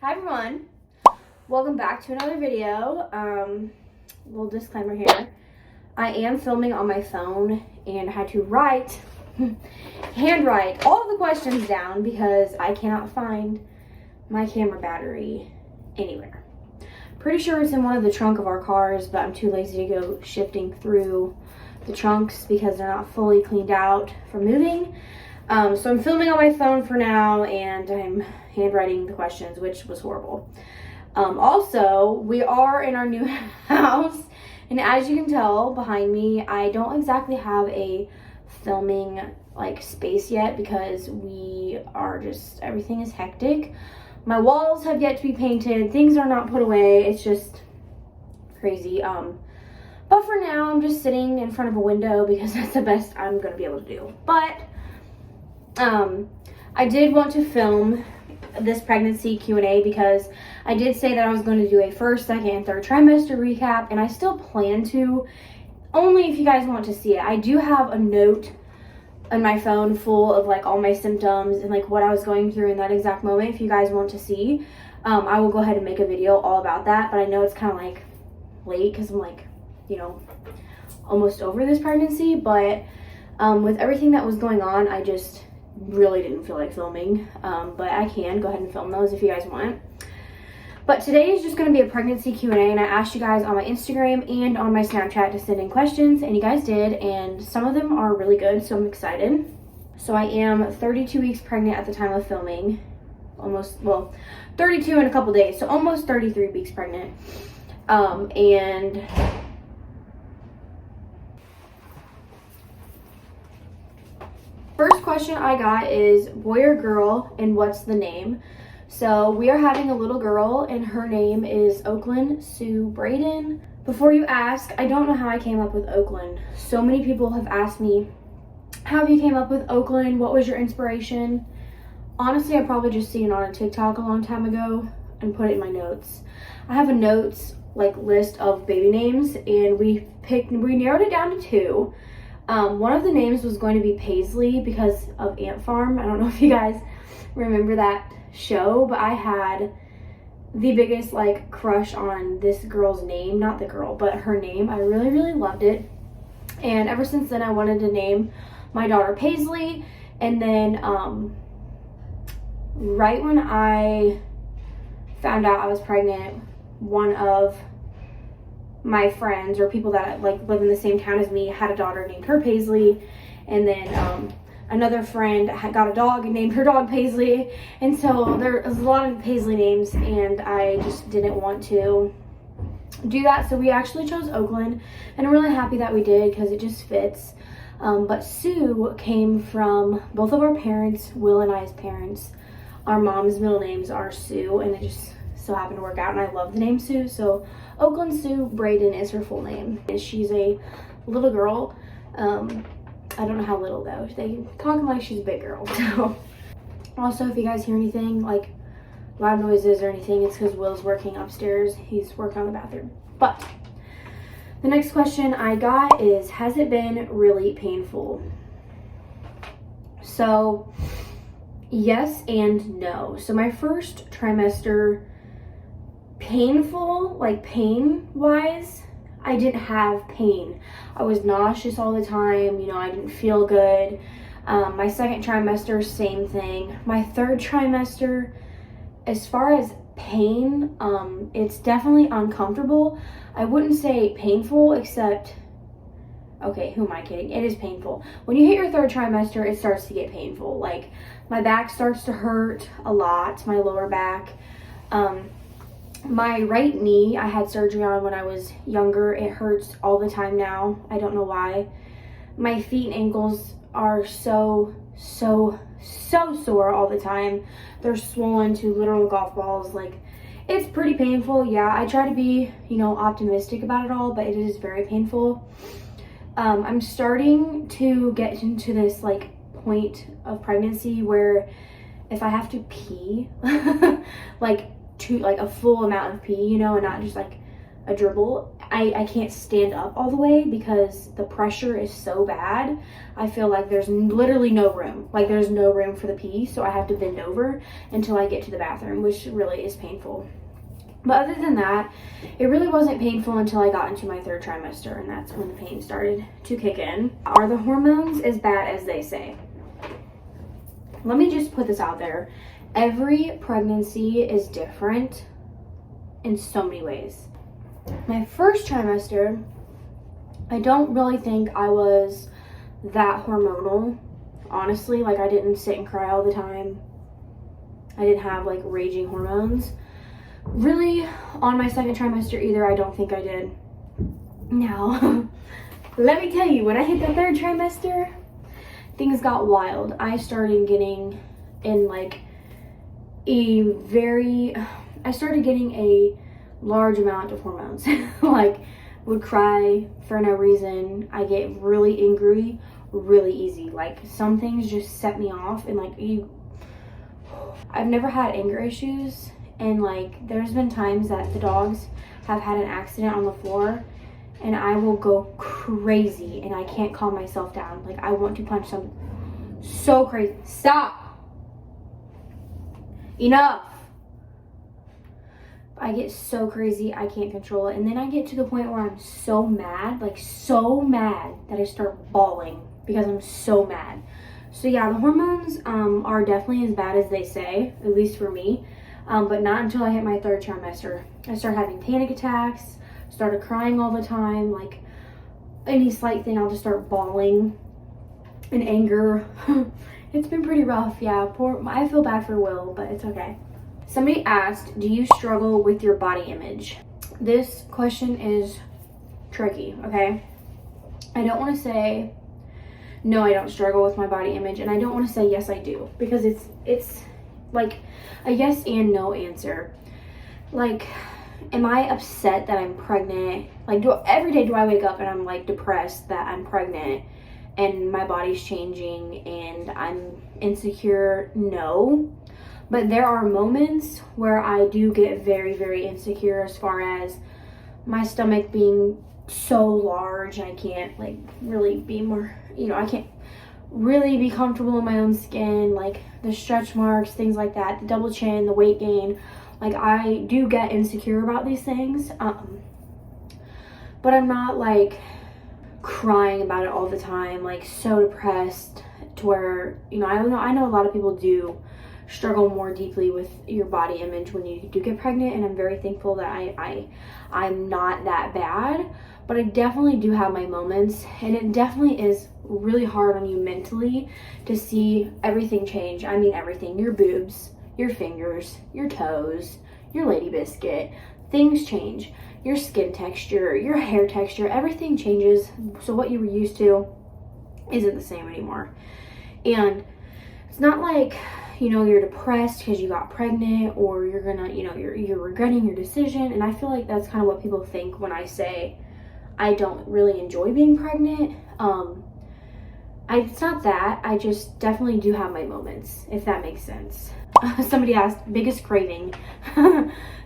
Hi everyone, welcome back to another video. Little disclaimer here. I am filming on my phone and I had to handwrite all of the questions down because I cannot find my camera battery anywhere. Pretty sure it's in one of the trunk of our cars, but I'm too lazy to go shifting through the trunks because they're not fully cleaned out for moving. So I'm filming on my phone for now and I'm handwriting the questions, which was horrible. Also, we are in our new house, and as you can tell behind me, I don't exactly have a filming space yet because we are everything is hectic. My walls have yet to be painted, things are not put away, it's just crazy. But for now, I'm just sitting in front of a window because that's the best I'm gonna be able to do. But I did want to film this pregnancy Q&A because I did say that I was going to do a first, second, and third trimester recap, and I still plan to, only if you guys want to see it. I do have a note on my phone full of all my symptoms and what I was going through in that exact moment. If you guys want to see, I will go ahead and make a video all about that, but I know it's kind of late because I'm almost over this pregnancy, but with everything that was going on, I just really didn't feel like filming, but I can go ahead and film those if you guys want. But today is just going to be a pregnancy Q&A, and I asked you guys on my Instagram and on my Snapchat to send in questions, and you guys did, and some of them are really good, so I'm excited. So I am 32 weeks pregnant at the time of filming, 32 in a couple days, so almost 33 weeks pregnant. And first question I got is boy or girl and what's the name? So we are having a little girl and her name is Oakland Sue Braden. Before you ask, I don't know how I came up with Oakland. So many people have asked me, how have you came up with Oakland? What was your inspiration? Honestly, I probably just seen it on a TikTok a long time ago and put it in my notes. I have a notes list of baby names and we narrowed it down to two. One of the names was going to be Paisley because of Ant Farm. I don't know if you guys remember that show, but I had the biggest crush on this girl's name, not the girl, but her name. I really, really loved it. And ever since then, I wanted to name my daughter Paisley. And then right when I found out I was pregnant, one of my friends or people that live in the same town as me had a daughter named her Paisley, and then another friend had got a dog and named her dog Paisley, and so there was a lot of Paisley names and I just didn't want to do that, so we actually chose Oakland, and I'm really happy that we did because it just fits. But Sue came from both of our parents, Will and I's parents. Our mom's middle names are Sue, and it just so happened to work out, and I love the name Sue, so Oakland Sue Braden is her full name. And she's a little girl. I don't know how little though. They talking like she's a big girl. So also, if you guys hear anything loud noises or anything, it's because Will's working upstairs. He's working on the bathroom. But the next question I got is, has it been really painful? So yes and no. So my first trimester, painful, pain wise, I didn't have pain. I was nauseous all the time, I didn't feel good. My second trimester, same thing. My third trimester, as far as pain, it's definitely uncomfortable. I wouldn't say painful, except, okay, who am I kidding? It is painful. When you hit your third trimester, it starts to get painful. My back starts to hurt a lot, my lower back. My right knee, I had surgery on when I was younger. It hurts all the time now. I don't know why. My feet and ankles are so sore all the time. They're swollen to literal golf balls. It's pretty painful. Yeah, I try to be, optimistic about it all, but it is very painful. I'm starting to get into this point of pregnancy where if I have to pee, a full amount of pee, and not just a dribble, I can't stand up all the way because the pressure is so bad. I feel like there's literally no room. Like there's no room for the pee, so I have to bend over until I get to the bathroom, which really is painful. But other than that, it really wasn't painful until I got into my 3rd trimester, and that's when the pain started to kick in. Are the hormones as bad as they say? Let me just put this out there. Every pregnancy is different in so many ways. My 1st trimester, I don't really think I was that hormonal, honestly. Like, I didn't sit and cry all the time. I didn't have like raging hormones. Really, on my 2nd trimester either, I don't think I did. Now, let me tell you, when I hit the 3rd trimester, things got wild. I started getting in like I started getting a large amount of hormones. Like, would cry for no reason. I get really angry really easy. Like, some things just set me off, and like I've never had anger issues, and like there's been times that the dogs have had an accident on the floor and I will go crazy and I can't calm myself down. Like, I want to punch them so crazy. Stop. Enough. I get so crazy, I can't control it. And then I get to the point where I'm so mad, like so mad, that I start bawling because I'm so mad. So yeah, the hormones are definitely as bad as they say, at least for me. But not until I hit my 3rd trimester. I started having panic attacks, started crying all the time. Like, any slight thing, I'll just start bawling in anger. It's been pretty rough, yeah. I feel bad for Will, but it's okay. Somebody asked, do you struggle with your body image? This question is tricky, okay? I don't want to say, no, I don't struggle with my body image, and I don't want to say, yes, I do, because it's like a yes and no answer. Like, am I upset that I'm pregnant? Like, every day do I wake up and I'm like depressed that I'm pregnant and my body's changing and I'm insecure? No. But there are moments where I do get very, very insecure, as far as my stomach being so large. I can't like really be more, I can't really be comfortable in my own skin, like the stretch marks, things like that, the double chin, the weight gain. Like, I do get insecure about these things, but I'm not like crying about it all the time, like so depressed to where, I know a lot of people do struggle more deeply with your body image when you do get pregnant, and I'm very thankful that I'm not that bad. But I definitely do have my moments, and it definitely is really hard on you mentally to see everything change. I mean, everything. Your boobs, your fingers, your toes, your lady biscuit. Things change. Your skin texture, your hair texture, everything changes. So what you were used to isn't the same anymore. And it's not like, you're depressed because you got pregnant, or you're gonna, you're regretting your decision. And I feel like that's kind of what people think when I say I don't really enjoy being pregnant. It's not that. I just definitely do have my moments, if that makes sense. Somebody asked, biggest craving.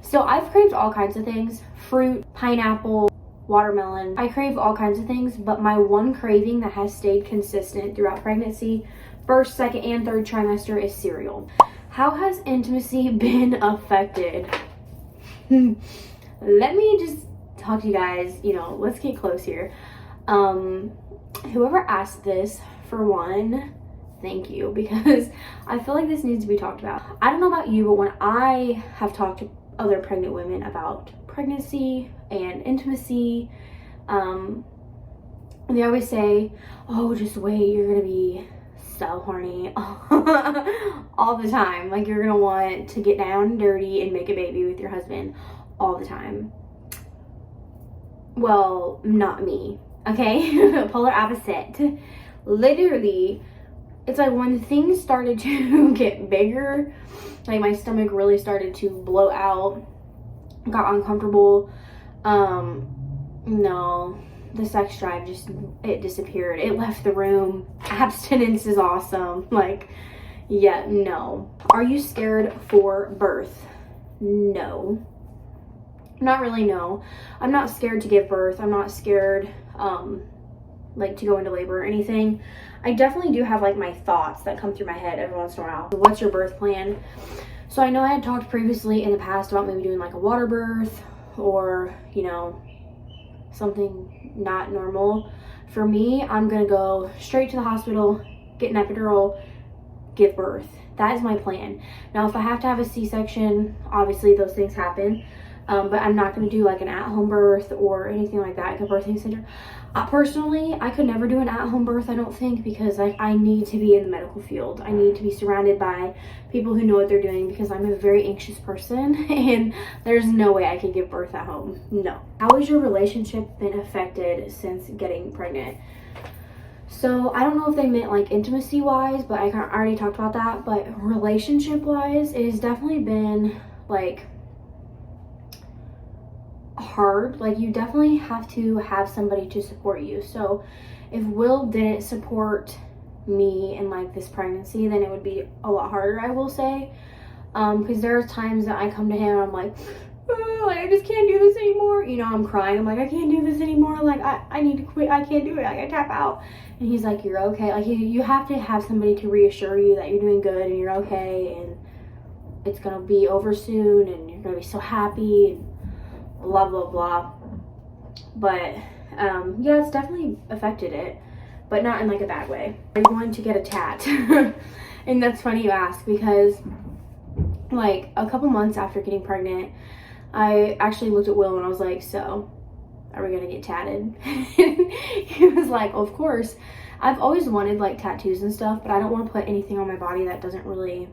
So I've craved all kinds of things. Fruit, pineapple, watermelon. I crave all kinds of things, but my one craving that has stayed consistent throughout pregnancy, 1st, 2nd, and 3rd trimester, is cereal. How has intimacy been affected? Let me just talk to you guys, let's get close here. Whoever asked this, for one, thank you, because I feel like this needs to be talked about. I don't know about you, but when I have talked to other pregnant women about pregnancy and intimacy, they always say, oh, just wait, you're gonna be so horny all the time. Like, you're gonna want to get down and dirty and make a baby with your husband all the time. Well, not me, okay? Polar opposite. Literally, it's like when things started to get bigger, like my stomach really started to blow out, got uncomfortable. No, the sex drive it disappeared. It left the room. Abstinence is awesome. Like, yeah, no. Are you scared for birth? No. Not really, no. I'm not scared to give birth. I'm not scared, like, to go into labor or anything. I definitely do have, like, my thoughts that come through my head every once in a while. What's your birth plan? So I know I had talked previously in the past about maybe doing, like, a water birth or, you know, something not normal. For me, I'm gonna go straight to the hospital, get an epidural, give birth. That is my plan. Now, if I have to have a C-section, obviously those things happen. But I'm not going to do like an at-home birth or anything like that, like a birthing center. Personally, I could never do an at-home birth, I don't think, because I need to be in the medical field. I need to be surrounded by people who know what they're doing, because I'm a very anxious person and there's no way I could give birth at home. No. How has your relationship been affected since getting pregnant? So I don't know if they meant like intimacy wise, but I already talked about that. But relationship wise, it has definitely been like hard. Like, you definitely have to have somebody to support you. So if Will didn't support me in like this pregnancy, then it would be a lot harder, I will say. Because there are times that I come to him and I'm like, like, I just can't do this anymore. You know, I'm crying. I'm like, I can't do this anymore. Like, I need to quit. I can't do it. Like, I tap out. And he's like, you're okay. Like, you have to have somebody to reassure you that you're doing good and you're okay and it's going to be over soon and you're going to be so happy and blah, blah, blah. But, yeah, it's definitely affected it, but not in, like, a bad way. I'm going to get a tat. And that's funny you ask, because, like, a couple months after getting pregnant, I actually looked at Will and I was like, so, are we gonna get tatted? He was like, of course. I've always wanted like tattoos and stuff, but I don't want to put anything on my body that doesn't really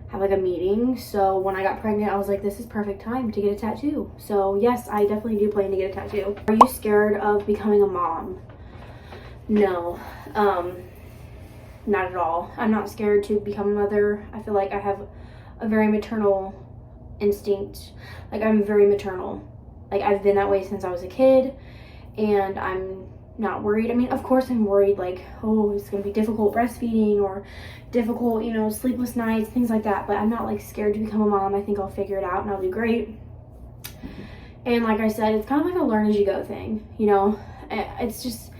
have like a meaning. So when I got pregnant, I was like, this is perfect time to get a tattoo. So yes, I definitely do plan to get a tattoo. Are you scared of becoming a mom? No, not at all. I'm not scared to become a mother. I feel like I have a very maternal instinct. Like, I'm very maternal. Like, I've been that way since I was a kid, and I'm not worried. I mean, of course I'm worried, like, oh, it's gonna be difficult breastfeeding or difficult, you know, sleepless nights, things like that, but I'm not like scared to become a mom. I think I'll figure it out and I'll do great. And like I said, it's kind of like a learn as you go thing, you know. It's just,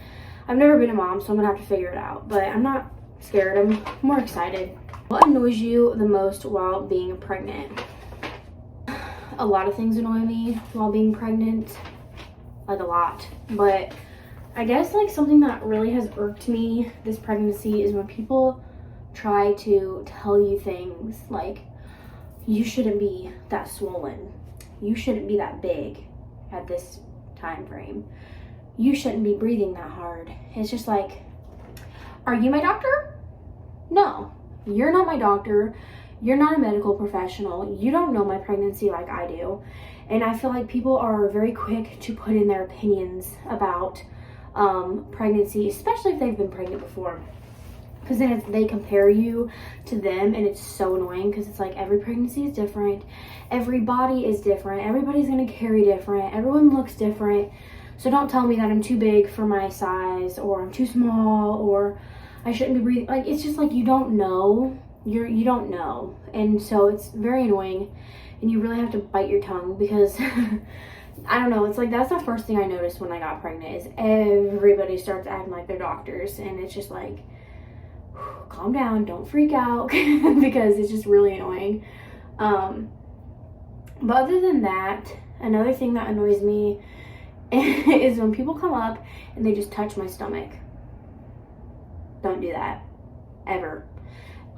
I've never been a mom, so I'm gonna have to figure it out, but I'm not scared. I'm more excited. What annoys you the most while being pregnant? A lot of things annoy me while being pregnant, like a lot. But I guess like something that really has irked me this pregnancy is when people try to tell you things like, you shouldn't be that swollen, you shouldn't be that big at this time frame, you shouldn't be breathing that hard. It's just like, are you my doctor? No, you're not my doctor. You're not a medical professional. You don't know my pregnancy like I do. And I feel like people are very quick to put in their opinions about pregnancy, especially if they've been pregnant before. Because then they compare you to them, and it's so annoying, because it's like every pregnancy is different. Every body is different. Everybody's going to carry different. Everyone looks different. So don't tell me that I'm too big for my size, or I'm too small, or I shouldn't be breathing. Like, it's just like, you don't know. You don't know, and so it's very annoying, and you really have to bite your tongue, because I don't know, it's like, that's the first thing I noticed when I got pregnant, is everybody starts acting like they're doctors, and it's just like, calm down, don't freak out, because it's just really annoying. But other than that, another thing that annoys me is when people come up and they just touch my stomach. Don't do that, ever.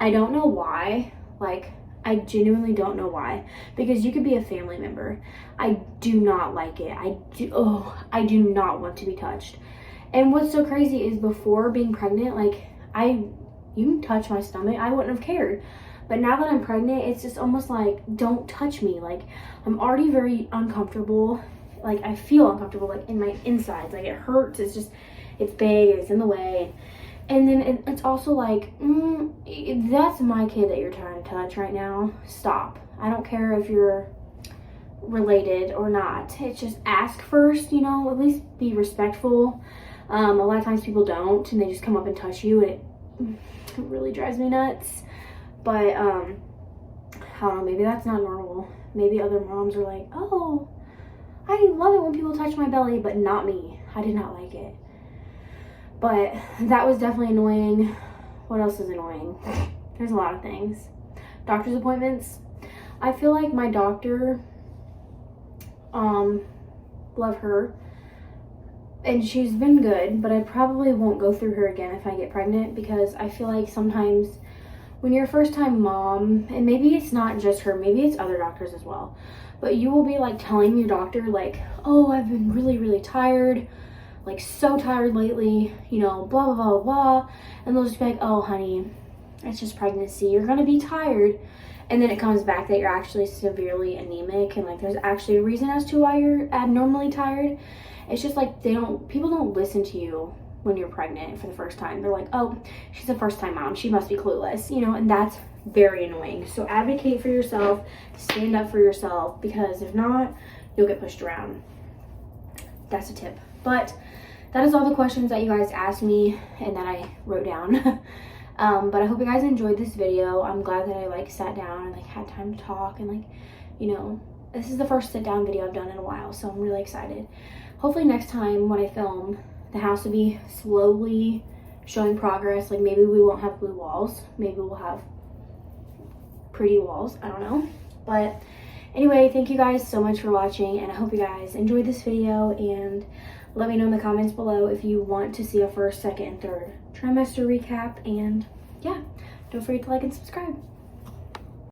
I don't know why, like, I genuinely don't know why, because you could be a family member. I do not like it. I do not want to be touched. And what's so crazy is, before being pregnant, like, you can touch my stomach, I wouldn't have cared. But now that I'm pregnant, it's just almost like, don't touch me. Like, I'm already very uncomfortable. Like, I feel uncomfortable, like, in my insides. Like, it hurts. It's just, it's big, it's in the way. And then it's also like, that's my kid that you're trying to touch right now. Stop. I don't care if you're related or not. It's just, ask first, you know, at least be respectful. A lot of times people don't, and they just come up and touch you, and it really drives me nuts. But, I don't know, maybe that's not normal. Maybe other moms are like, oh, I love it when people touch my belly, but not me. I did not like it. But that was definitely annoying. What else is annoying? There's a lot of things. Doctor's appointments. I feel like my doctor, love her, and she's been good, but I probably won't go through her again if I get pregnant, because I feel like sometimes when you're a first-time mom, and maybe it's not just her, maybe it's other doctors as well, but you will be like telling your doctor like, oh, I've been really, really tired, like so tired lately, you know, blah, blah, blah, blah. And they'll just be like, oh, honey, it's just pregnancy. You're going to be tired. And then it comes back that you're actually severely anemic. And like, there's actually a reason as to why you're abnormally tired. It's just like, people don't listen to you when you're pregnant for the first time. They're like, oh, she's a first time mom. She must be clueless, you know, and that's very annoying. So advocate for yourself, stand up for yourself, because if not, you'll get pushed around. That's a tip. But that is all the questions that you guys asked me and that I wrote down. But I hope you guys enjoyed this video. I'm glad that I like sat down and like had time to talk, and like, you know, this is the first sit down video I've done in a while, so I'm really excited. Hopefully next time when I film, the house will be slowly showing progress. Like maybe we won't have blue walls, maybe we'll have pretty walls, I don't know. But anyway, thank you guys so much for watching, and I hope you guys enjoyed this video, and let me know in the comments below if you want to see a first, second, and third trimester recap. And yeah, don't forget to like and subscribe.